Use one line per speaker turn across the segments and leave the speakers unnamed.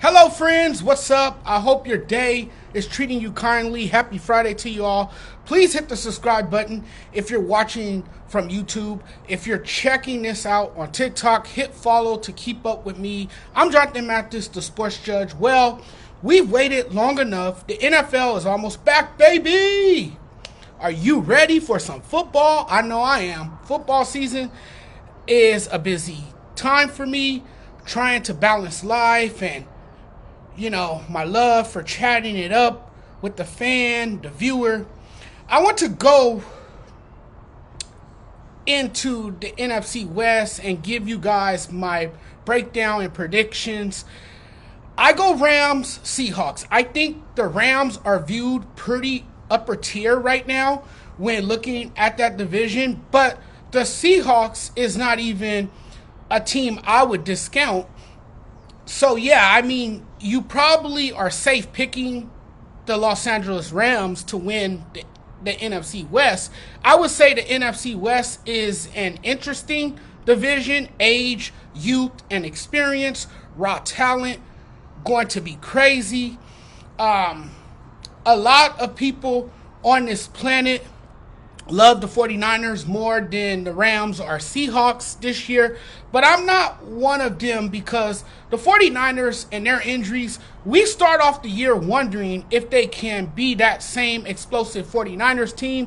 Hello, friends. What's up? I hope your day is treating you kindly. Happy Friday to you all. Please hit the subscribe button if you're watching from YouTube. If you're checking this out on TikTok, hit follow to keep up with me. I'm Jonathan Mathis, the sports judge. Well, we've waited long enough. The NFL is almost back, baby. Are you ready for some football? I know I am. Football season is a busy time for me, trying to balance life and my love for chatting it up with the fan, the viewer. I want to go into the NFC West and give you guys my breakdown and predictions. I go Rams, Seahawks. I think the Rams are viewed pretty upper tier right now when looking at that division, but the Seahawks is not even a team I would discount. So you probably are safe picking the Los Angeles Rams to win the NFC West. I would say the NFC West is an interesting division. Age, youth, and experience, raw talent, going to be crazy. A lot of people on this planet love the 49ers more than the Rams or Seahawks this year, but I'm not one of them because the 49ers and their injuries, we start off the year wondering if they can be that same explosive 49ers team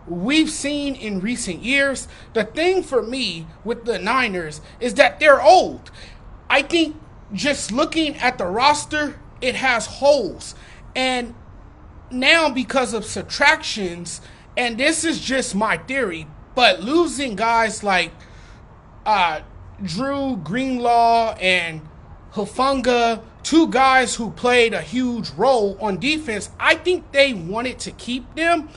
we've seen in recent years. The thing for me with the Niners is that they're old. I think just looking at the roster, it has holes. And now because of subtractions, and this is just my theory, but losing guys like Drew Greenlaw and Hufanga, two guys who played a huge role on defense, I think they wanted to keep them.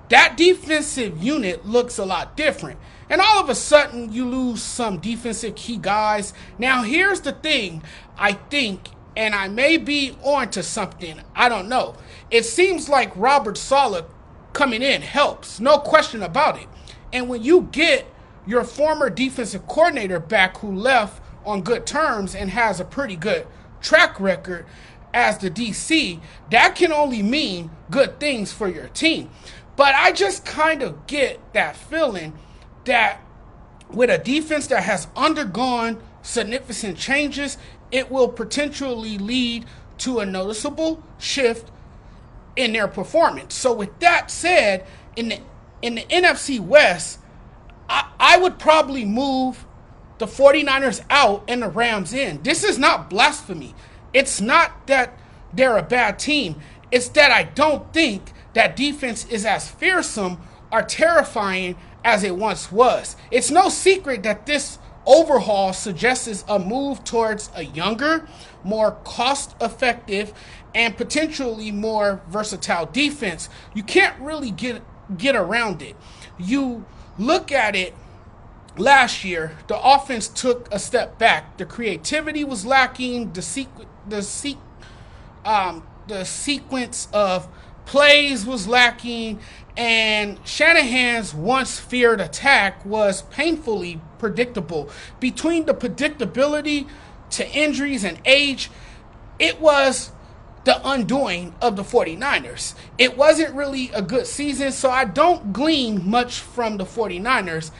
That defensive unit looks a lot different. And all of a sudden, you lose some defensive key guys. Now, here's the thing, I think, and I may be on to something, I don't know. It seems like Robert Saleh coming in helps, no question about it. And when you get your former defensive coordinator back who left on good terms and has a pretty good track record as the DC, that can only mean good things for your team. But I just kind of get that feeling that with a defense that has undergone significant changes, it will potentially lead to a noticeable shift in their performance. So with that said, in the NFC West, I would probably move the 49ers out and the Rams in. This is not blasphemy. It's not that they're a bad team. It's that I don't think that defense is as fearsome or terrifying as it once was. It's no secret that this overhaul suggests a move towards a younger, more cost-effective, and potentially more versatile defense. You can't really get around it. You look at it last year, the offense took a step back. The creativity was lacking. The sequence of plays was lacking, and Shanahan's once feared attack was painfully predictable. Between the predictability to injuries and age, it was the undoing of the 49ers. It wasn't really a good season, so I don't glean much from the 49ers.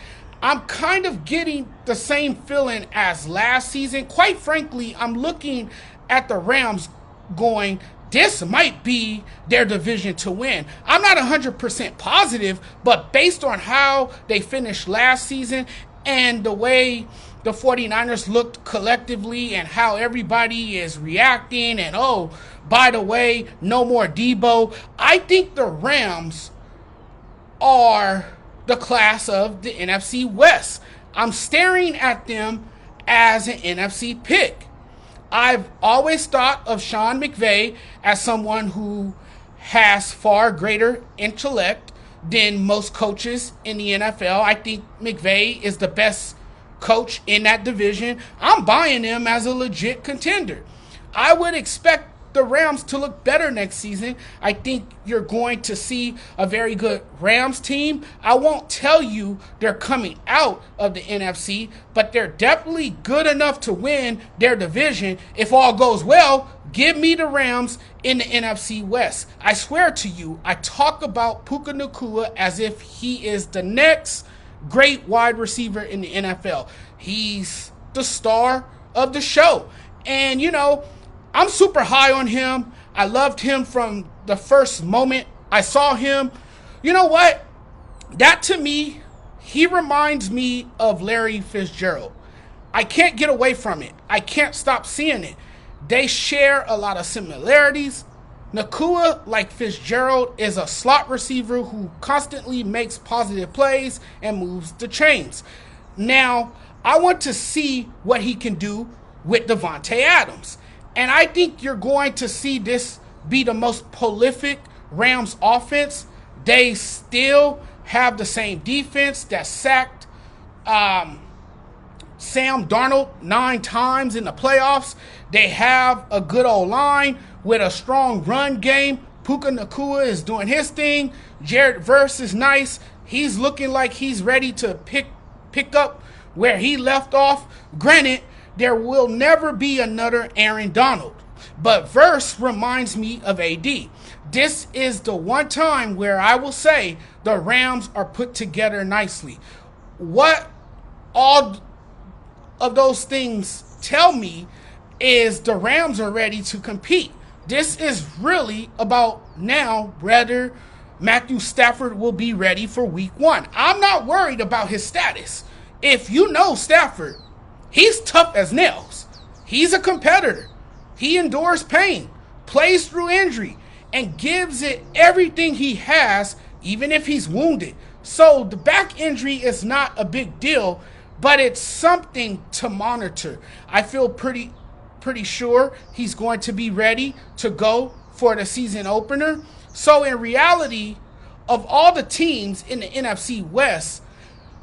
I'm kind of getting the same feeling as last season. Quite frankly, I'm looking at the Rams going, this might be their division to win. I'm not 100% positive, but based on how they finished last season and the way the 49ers looked collectively and how everybody is reacting and, oh, by the way, no more Debo, I think the Rams are the class of the NFC West. I'm staring at them as an NFC pick. I've always thought of Sean McVay as someone who has far greater intellect than most coaches in the NFL. I think McVay is the best coach in that division. I'm buying him as a legit contender. I would expect the Rams to look better next season. I think you're going to see a very good Rams team. I won't tell you they're coming out of the NFC, but they're definitely good enough to win their division. If all goes well, give me the Rams in the NFC West. I swear to you, I talk about Puka Nacua as if he is the next great wide receiver in the NFL. He's the star of the show. And, I'm super high on him. I loved him from the first moment I saw him. You know what? That to me, he reminds me of Larry Fitzgerald. I can't get away from it. I can't stop seeing it. They share a lot of similarities. Nacua, like Fitzgerald, is a slot receiver who constantly makes positive plays and moves the chains. Now, I want to see what he can do with Devontae Adams. And I think you're going to see this be the most prolific Rams offense. They still have the same defense that sacked Sam Darnold 9 times in the playoffs. They have a good old line with a strong run game. Puka Nacua is doing his thing. Jared Verse is nice. He's looking like he's ready to pick up where he left off. Granted, there will never be another Aaron Donald, but Verse reminds me of AD. This is the one time where I will say the Rams are put together nicely. What all of those things tell me is the Rams are ready to compete. This is really about now whether Matthew Stafford will be ready for week 1. I'm not worried about his status. If you know Stafford, he's tough as nails. He's a competitor. He endures pain, plays through injury, and gives it everything he has, even if he's wounded. So the back injury is not a big deal, but it's something to monitor. I feel pretty sure he's going to be ready to go for the season opener. So in reality, of all the teams in the NFC West,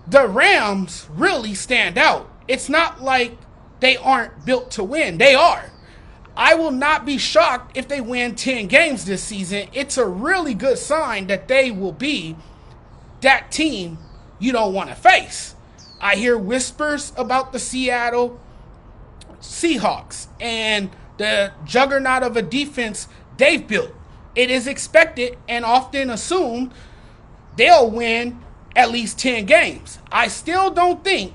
the Rams really stand out. It's not like they aren't built to win. They are. I will not be shocked if they win 10 games this season. It's a really good sign that they will be that team you don't want to face. I hear whispers about the Seattle Seahawks and the juggernaut of a defense they've built. It is expected and often assumed they'll win at least 10 games. I still don't think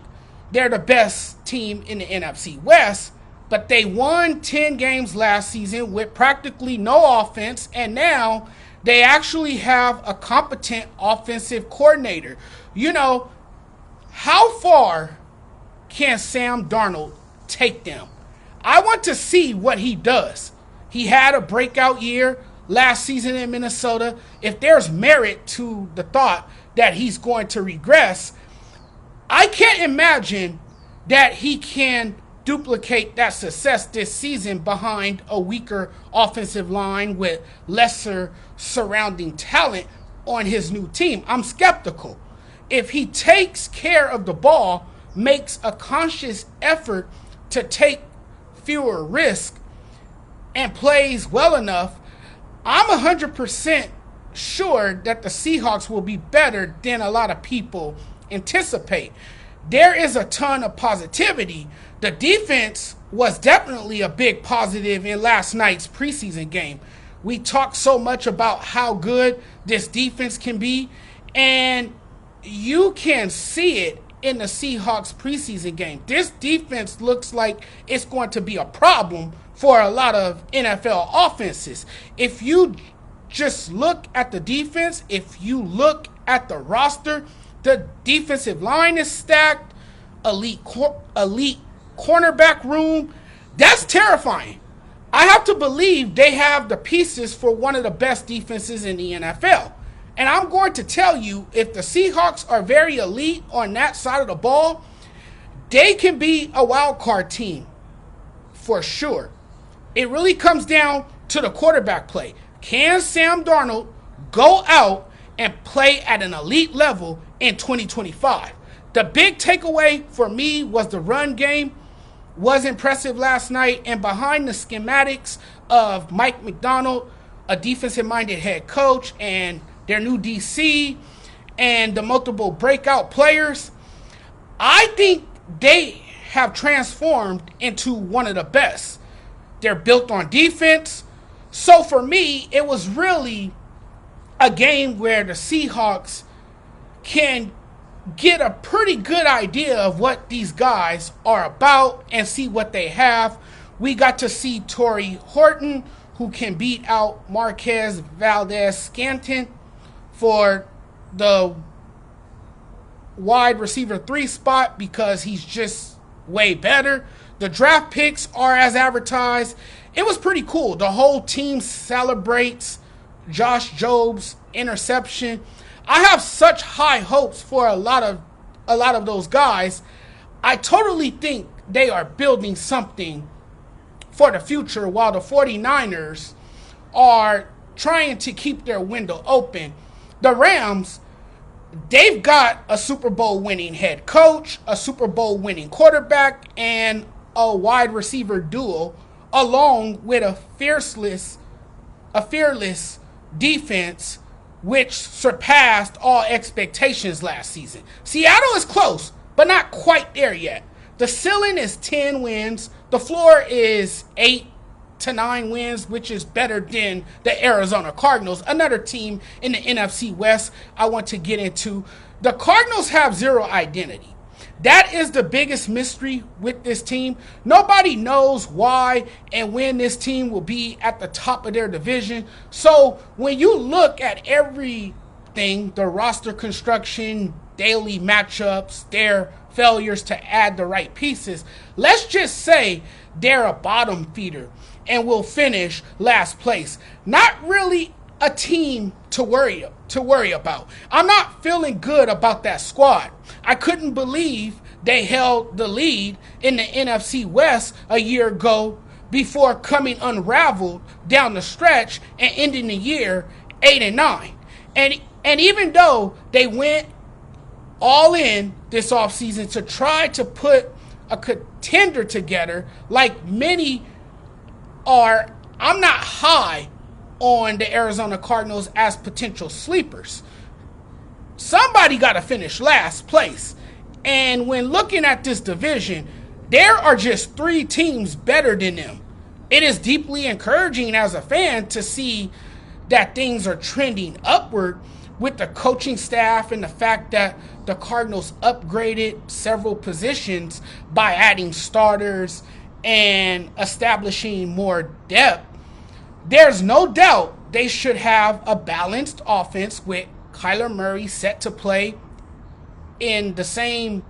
they're the best team in the NFC West, but they won 10 games last season with practically no offense, and now they actually have a competent offensive coordinator. How far can Sam Darnold take them? I want to see what he does. He had a breakout year last season in Minnesota. If there's merit to the thought that he's going to regress, I can't imagine that he can duplicate that success this season behind a weaker offensive line with lesser surrounding talent on his new team. I'm skeptical. If he takes care of the ball, makes a conscious effort to take fewer risks, and plays well enough, I'm 100% sure that the Seahawks will be better than a lot of people anticipate. There is a ton of positivity. The defense was definitely a big positive in last night's preseason game. We talked so much about how good this defense can be, and you can see it in the Seahawks preseason game. This defense looks like it's going to be a problem for a lot of NFL offenses. If you just look at the defense, if you look at the roster, the defensive line is stacked, elite cornerback room. That's terrifying. I have to believe they have the pieces for one of the best defenses in the NFL. And I'm going to tell you, if the Seahawks are very elite on that side of the ball, they can be a wild card team for sure. It really comes down to the quarterback play. Can Sam Darnold go out and play at an elite level in 2025? The big takeaway for me was the run game. was impressive last night. And behind the schematics of Mike McDonald, a defensive-minded head coach, and their new DC, and the multiple breakout players, I think they have transformed into one of the best. They're built on defense. So for me, it was really a game where the Seahawks can get a pretty good idea of what these guys are about and see what they have. We got to see Torrey Horton, who can beat out Marquez Valdez-Scantling for the wide receiver 3 spot because he's just way better. The draft picks are as advertised. It was pretty cool. The whole team celebrates Josh Jobs' interception. I have such high hopes for a lot of those guys. I totally think they are building something for the future while the 49ers are trying to keep their window open. The Rams, they've got a Super Bowl winning head coach, a Super Bowl winning quarterback, and a wide receiver duo, along with a fearless defense, which surpassed all expectations last season. Seattle is close, but not quite there yet. The ceiling is 10 wins. The floor is 8 to 9 wins, which is better than the Arizona Cardinals, another team in the NFC West I want to get into. The Cardinals have zero identity. That is the biggest mystery with this team. Nobody knows why and when this team will be at the top of their division. So when you look at everything, the roster construction, daily matchups, their failures to add the right pieces, let's just say they're a bottom feeder and will finish last place. Not really a team to worry about. I'm not feeling good about that squad. I couldn't believe they held the lead in the NFC West a year ago before coming unraveled down the stretch and ending the year 8-9. And even though they went all in this offseason to try to put a contender together, like many are, I'm not high on the Arizona Cardinals as potential sleepers. Somebody got to finish last place. And when looking at this division, there are just 3 teams better than them. It is deeply encouraging as a fan to see that things are trending upward with the coaching staff and the fact that the Cardinals upgraded several positions by adding starters and establishing more depth. There's no doubt they should have a balanced offense with Kyler Murray set to play in the same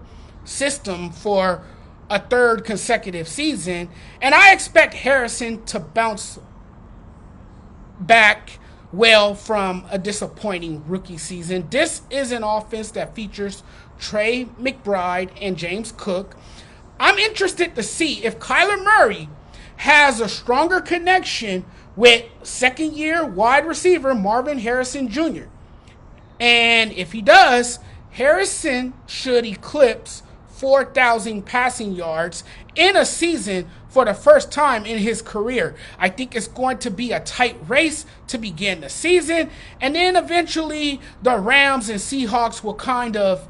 system for a 3rd consecutive season. And I expect Harrison to bounce back well from a disappointing rookie season. This is an offense that features Trey McBride and James Cook. I'm interested to see if Kyler Murray has a stronger connection with 2nd-year wide receiver Marvin Harrison Jr. And if he does, Harrison should eclipse 4,000 passing yards in a season for the first time in his career. I think it's going to be a tight race to begin the season, and then eventually the Rams and Seahawks will kind of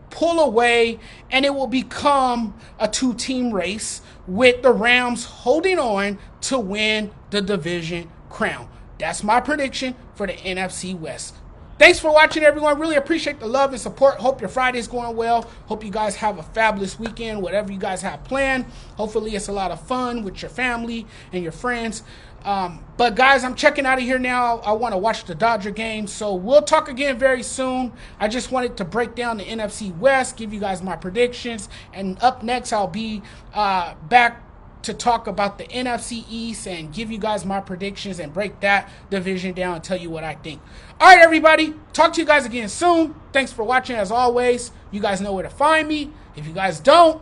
pull away, and it will become a 2-team race with the Rams holding on to win the division crown. That's my prediction for the NFC West. Thanks for watching, everyone. Really appreciate the love and support. Hope your Friday's going well. Hope you guys have a fabulous weekend, whatever you guys have planned. Hopefully it's a lot of fun with your family and your friends. But guys, I'm checking out of here now. I want to watch the Dodger game, so we'll talk again very soon. I just wanted to break down the NFC West, give you guys my predictions, and up next I'll be back to talk about the NFC East and give you guys my predictions and break that division down and tell you what I think. All right, everybody. Talk to you guys again soon. Thanks for watching. As always, you guys know where to find me. If you guys don't,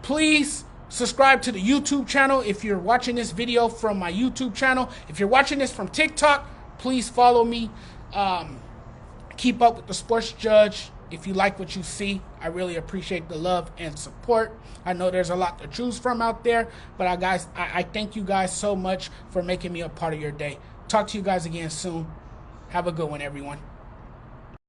please subscribe to the YouTube channel if you're watching this video from my YouTube channel. If you're watching this from TikTok, please follow me. Keep up with the Sports Judge If you like what you see, I really appreciate the love and support. I know there's a lot to choose from out there, but I thank you guys so much for making me a part of your day. Talk to you guys again soon. Have a good one, everyone.